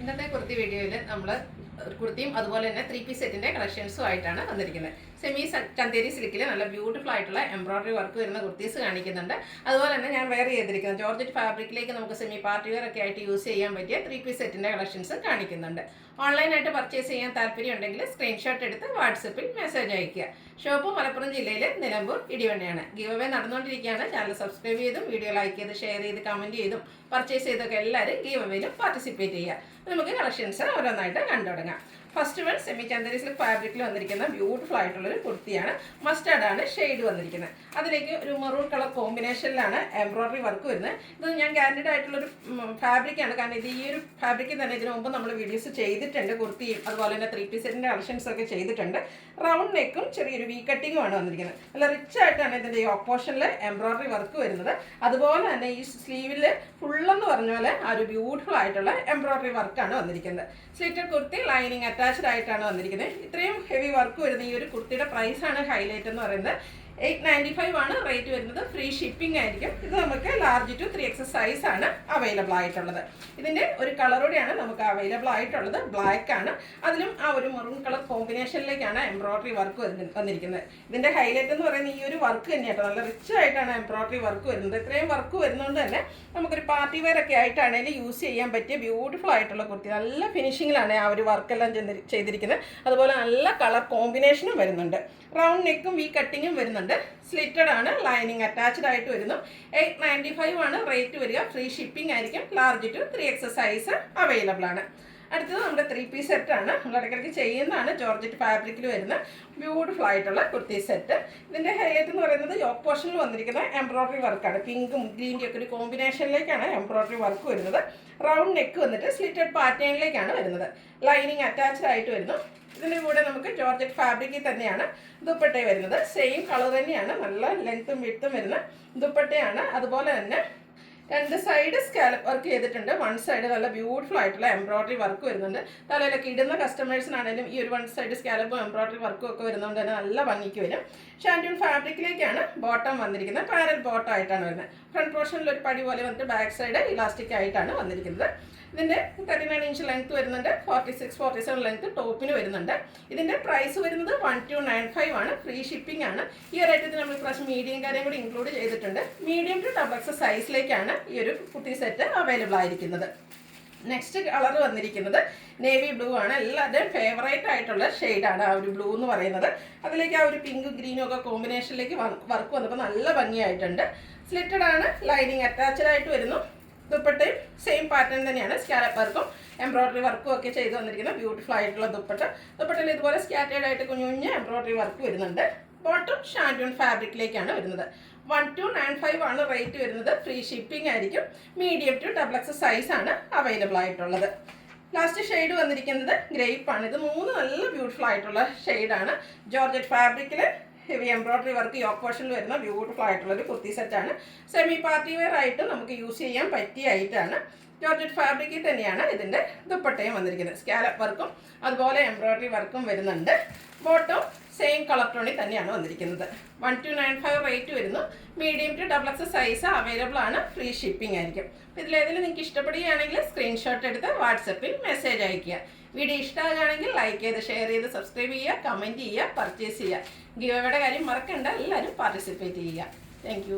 ഇന്നത്തെ കുർത്തി വീഡിയോയിൽ നമ്മൾ കുർത്തിയും അതുപോലെ തന്നെ 3 പീസ് സെറ്റിൻ്റെ കളക്ഷൻസും ആയിട്ടാണ് വന്നിരിക്കുന്നത്. സെമി ചന്തേരി സിൽക്കിൽ നല്ല ബ്യൂട്ടിഫുൾ ആയിട്ടുള്ള എംബ്രോയിഡറി വർക്ക് വരുന്ന കുർത്തീസ് കാണിക്കുന്നുണ്ട്. അതുപോലെ തന്നെ ഞാൻ വെയർ ചെയ്തിരിക്കുന്നത് ജോർജറ്റ് ഫാബ്രിക്കിലേക്ക് നമുക്ക് സെമി പാർട്ടി വെയർ ഒക്കെ ആയിട്ട് യൂസ് ചെയ്യാൻ പറ്റിയ 3 പീസ് സെറ്റിൻ്റെ കളക്ഷൻസ് കാണിക്കുന്നുണ്ട്. ഓൺലൈനായിട്ട് പർച്ചേസ് ചെയ്യാൻ താല്പര്യം ഉണ്ടെങ്കിൽ സ്ക്രീൻഷോട്ട് എടുത്ത് വാട്സപ്പിൽ മെസ്സേജ് അയയ്ക്കുക. ഷോപ്പ് മലപ്പുറം ജില്ലയിലെ നിലമ്പൂർ ഇടിവണ്ണയാണ്. ഗിവ് അവേ നടന്നുകൊണ്ടിരിക്കുകയാണ്. ചാനൽ സബ്സ്ക്രൈബ് ചെയ്തും വീഡിയോ ലൈക്ക് ചെയ്ത് ഷെയർ ചെയ്ത് കമൻറ്റ് ചെയ്തും പർച്ചേസ് ചെയ്തൊക്കെ എല്ലാവരും ഗിവ് അവേയിലും പാർട്ടിസിപ്പേറ്റ് ചെയ്യുക. നമുക്ക് കളക്ഷൻസ് ഓരോന്നായിട്ട് കണ്ടു തുടങ്ങാം. First one semi Chanderi silk ഫാബ്രിക്കിൽ വന്നിരിക്കുന്ന ബ്യൂട്ടിഫുൾ ആയിട്ടുള്ളൊരു കുർത്തിയാണ്. മസ്റ്റാർഡാണ് ഷെയ്ഡ് വന്നിരിക്കുന്നത്. അതിലേക്ക് ഒരു മെറൂൺ കളർ കോമ്പിനേഷനിലാണ് എംബ്രോയിഡറി വർക്ക് വരുന്നത്. ഇത് ഞാൻ ഗ്യാരണ്ടീഡ് ആയിട്ടുള്ളൊരു ഫാബ്രിക്കാണ്. കാരണം ഇത് ഈ ഒരു ഫാബ്രിക്കിൽ തന്നെ ഇതിനു മുമ്പ് നമ്മൾ വീഡിയോസ് ചെയ്തിട്ടുണ്ട്. കുർത്തിയും അതുപോലെ തന്നെ 3 പീസ് സെറ്റിൻ്റെ കളക്ഷൻസ് ഒക്കെ ചെയ്തിട്ടുണ്ട്. റൗണ്ട് നെക്കും ചെറിയൊരു വി കട്ടിങ്ങും ആണ് വന്നിരിക്കുന്നത്. നല്ല റിച്ച് ആയിട്ടാണ് ഇതിൻ്റെ ഈ ഓപ്പോഷനിൽ എംബ്രോയിഡറി വർക്ക് വരുന്നത്. അതുപോലെ തന്നെ ഈ സ്ലീവിൽ ഫുള്ളെന്ന് പറഞ്ഞ പോലെ ആ ഒരു ബ്യൂട്ടിഫുൾ ആയിട്ടുള്ള എംബ്രോയിഡറി വർക്കാണ് വന്നിരിക്കുന്നത്. സ്ലിറ്റഡ് കുർത്തി ലൈനിങ് അറ്റാച്ച്ഡ് ആയിട്ടാണ് വന്നിരിക്കുന്നത്. ഇത്രയും ഹെവി വർക്ക് വരുന്ന ഈ ഒരു കുർത്തിയുടെ പ്രൈസാണ് ഹൈലൈറ്റ് എന്ന് പറയുന്നത്. 895 ആണ് റേറ്റ് വരുന്നത്. ഫ്രീ ഷിപ്പിംഗ് ആയിരിക്കും. ഇത് നമുക്ക് ലാർജ് ടു 3X സൈസ് ആണ് അവൈലബിൾ ആയിട്ടുള്ളത്. ഇതിൻ്റെ ഒരു കളറോടെയാണ് നമുക്ക് അവൈലബിൾ ആയിട്ടുള്ളത്. ബ്ലാക്ക് ആണ്. അതിലും ആ ഒരു മെറൂൺ കളർ കോമ്പിനേഷനിലേക്കാണ് എംബ്രോയിഡറി വർക്ക് വന്നിരിക്കുന്നത്. ഇതിൻ്റെ ഹൈലൈറ്റ് എന്ന് പറയുന്നത് ഈ ഒരു വർക്ക് തന്നെയാട്ടോ. നല്ല റിച്ച് ആയിട്ടാണ് എംബ്രോയിഡറി വർക്ക് വരുന്നത്. ഇത്രയും വർക്ക് വരുന്നതുകൊണ്ട് തന്നെ നമുക്കൊരു പാർട്ടി വെയർ ഒക്കെ ആയിട്ടാണെങ്കിൽ യൂസ് ചെയ്യാൻ പറ്റിയ ബ്യൂട്ടിഫുൾ ആയിട്ടുള്ള കുർത്തി. നല്ല ഫിനിഷിങ്ങിലാണ് ആ ഒരു വർക്കെല്ലാം ചെയ്തിരിക്കുന്നത്. അതുപോലെ നല്ല കളർ കോമ്പിനേഷനും വരുന്നുണ്ട്. റൗണ്ട് നെക്കും വി കട്ടിങ്ങും വരുന്നുണ്ട്. സ്ലിറ്റഡ് ആണ്. ലൈനിങ് അറ്റാച്ച്ഡ് ആയിട്ട് വരുന്നു. 895 ആണ് റേറ്റ് വരിക. ഫ്രീ ഷിപ്പിംഗ് ആയിരിക്കും. Large to 3X size available ആണ്. അടുത്തത് നമ്മുടെ 3 പീസ് സെറ്റാണ്. നമ്മൾ ഇടയ്ക്കിടയ്ക്ക് ചെയ്യുന്നതാണ്. ജോർജറ്റ് ഫാബ്രിക്കിൽ വരുന്ന ബ്യൂട്ടിഫുൾ ആയിട്ടുള്ള കുർത്തി സെറ്റ്. ഇതിൻ്റെ ഹൈലൈറ്റ് എന്ന് പറയുന്നത് യോക്ക് പോർഷനിൽ വന്നിരിക്കുന്ന എംബ്രോയിഡറി വർക്കാണ്. പിങ്കും ഗ്രീൻ്റെ ഒക്കെ ഒരു കോമ്പിനേഷനിലേക്കാണ് എംബ്രോയിഡറി വർക്ക് വരുന്നത്. റൗണ്ട് നെക്ക് വന്നിട്ട് സ്ലിറ്റഡ് പാറ്റേണിലേക്കാണ് വരുന്നത്. ലൈനിങ് അറ്റാച്ച്ഡ് ആയിട്ട് വരുന്നു. ഇതിൻ്റെ കൂടെ നമുക്ക് ജോർജറ്റ് ഫാബ്രിക്കിൽ തന്നെയാണ് ദുപ്പട്ട വരുന്നത്. സെയിം കളർ തന്നെയാണ്. നല്ല ലെങ്ത്തും വിഡ്ത്തും വരുന്ന ദുപ്പട്ടയാണ്. അതുപോലെ തന്നെ 2 സൈഡ് സ്കാലപ്പ് വർക്ക് ചെയ്തിട്ടുണ്ട്. 1 സൈഡ് നല്ല ബ്യൂട്ടിഫുൾ ആയിട്ടുള്ള എംബ്രോയിഡറി വർക്ക് വരുന്നുണ്ട്. തലയിലൊക്കെ ഇടുന്ന കസ്റ്റമേഴ്സിനാണെങ്കിലും ഈ ഒരു 1 സൈഡ് സ്കാലപ്പും എംബ്രോയിഡറി വർക്കും ഒക്കെ വരുന്നതുകൊണ്ട് തന്നെ നല്ല ഭംഗിക്ക് വരും. ഷാൻഡ്യൂൺ ഫാബ്രിക്കിലേക്കാണ് ബോട്ടം വന്നിരിക്കുന്നത്. പാരൽ ബോട്ടം ആയിട്ടാണ് വരുന്നത്. ഫ്രണ്ട് പോർഷനിൽ ഒരു പടി പോലെ വന്നിട്ട് ബാക്ക് സൈഡ് ഇലാസ്റ്റിക് ആയിട്ടാണ് വന്നിരിക്കുന്നത്. ഇതിൻ്റെ 39 ഇഞ്ച് ലെങ്ത് വരുന്നുണ്ട്. 46-47 ലെങ്ത് ടോപ്പിന് വരുന്നുണ്ട്. ഇതിൻ്റെ പ്രൈസ് വരുന്നത് 1295 ആണ്. ഫ്രീ ഷിപ്പിംഗ് ആണ്. ഈ ഒരു ഐറ്റത്തിൽ നമ്മൾ ഇപ്രാവശ്യം മീഡിയം കാര്യം കൂടി ഇൻക്ലൂഡ് ചെയ്തിട്ടുണ്ട്. മീഡിയം ടു ഡബിൾ സൈസിലേക്കാണ് ഈ ഒരു കുർത്തി സെറ്റ് അവൈലബിൾ ആയിരിക്കുന്നത്. നെക്സ്റ്റ് കളർ വന്നിരിക്കുന്നത് നേവി ബ്ലൂ ആണ്. എല്ലാവരുടെയും ഫേവറേറ്റ് ആയിട്ടുള്ള ഷെയ്ഡാണ് ആ ഒരു ബ്ലൂ എന്ന് പറയുന്നത്. അതിലേക്ക് ആ ഒരു പിങ്കും ഗ്രീനും ഒക്കെ കോമ്പിനേഷനിലേക്ക് വർക്ക് വന്നപ്പോൾ നല്ല ഭംഗിയായിട്ടുണ്ട്. സ്ലിറ്റഡ് ആണ്. ലൈനിങ് അറ്റാച്ച്ഡ് ആയിട്ട് വരുന്നു. ദുപ്പട്ടയും സെയിം പാറ്റേൺ തന്നെയാണ്. സ്കാലപ്പ് വർക്കും എംബ്രോയിഡറി വർക്കും ഒക്കെ ചെയ്ത് വന്നിരിക്കുന്ന ബ്യൂട്ടിഫുൾ ആയിട്ടുള്ള ദുപ്പട്ടയിൽ ഇതുപോലെ സ്കാറ്റേഡ് ആയിട്ട് കുഞ്ഞു കുഞ്ഞ് എംബ്രോയിഡറി വർക്ക് വരുന്നുണ്ട്. ബോട്ടം ഷാൻഡ്യൂൺ ഫാബ്രിക്കിലേക്കാണ് വരുന്നത്. 1295 ആണ് റേറ്റ് വരുന്നത്. ഫ്രീ ഷിപ്പിംഗ് ആയിരിക്കും. മീഡിയം ടു ഡബിൾ സൈസ് ആണ് അവൈലബിൾ ആയിട്ടുള്ളത്. ലാസ്റ്റ് ഷെയ്ഡ് വന്നിരിക്കുന്നത് ഗ്രേപ്പ് ആണ്. ഇത് 3 നല്ല ബ്യൂട്ടിഫുൾ ആയിട്ടുള്ള ഷെയ്ഡാണ്. ജോർജറ്റ് ഫാബ്രിക്കിൽ ഹെവി എംബ്രോയിഡറി വർക്ക് യോക്ക് പോർഷനിൽ വരുന്ന ബ്യൂട്ടിഫുൾ ആയിട്ടുള്ളൊരു കുർത്തി സെറ്റാണ്. സെമി പാർട്ടി വെയർ ആയിട്ട് നമുക്ക് യൂസ് ചെയ്യാൻ പറ്റിയ ഐറ്റാണ്. ജോർജറ്റ് ഫാബ്രിക്കിൽ തന്നെയാണ് ഇതിൻ്റെ ദുപ്പട്ടയും വന്നിരിക്കുന്നത്. സ്കാലപ്പ് വർക്കും അതുപോലെ എംബ്രോയിഡറി വർക്കും വരുന്നുണ്ട്. ബോട്ടം സെയിം കളർ ടോണിൽ തന്നെയാണ് വന്നിരിക്കുന്നത്. 1295 റേറ്റ് വരുന്നു. Medium to double size available ആണ്. ഫ്രീ ഷിപ്പിംഗ് ആയിരിക്കും. ഇതിലേതെങ്കിലും നിങ്ങൾക്ക് ഇഷ്ടപ്പെടുകയാണെങ്കിൽ സ്ക്രീൻഷോട്ട് എടുത്ത് വാട്സപ്പിൽ മെസ്സേജ് അയയ്ക്കുക. വീഡിയോ ഇഷ്ടമാകുകയാണെങ്കിൽ ലൈക്ക് ചെയ്ത് ഷെയർ ചെയ്ത് സബ്സ്ക്രൈബ് ചെയ്യുക, കമൻറ്റ് ചെയ്യുക, പർച്ചേസ് ചെയ്യുക. ഗിവ് അവേയുടെ കാര്യം മറക്കണ്ട. എല്ലാവരും പാർട്ടിസിപ്പേറ്റ് ചെയ്യുക. താങ്ക്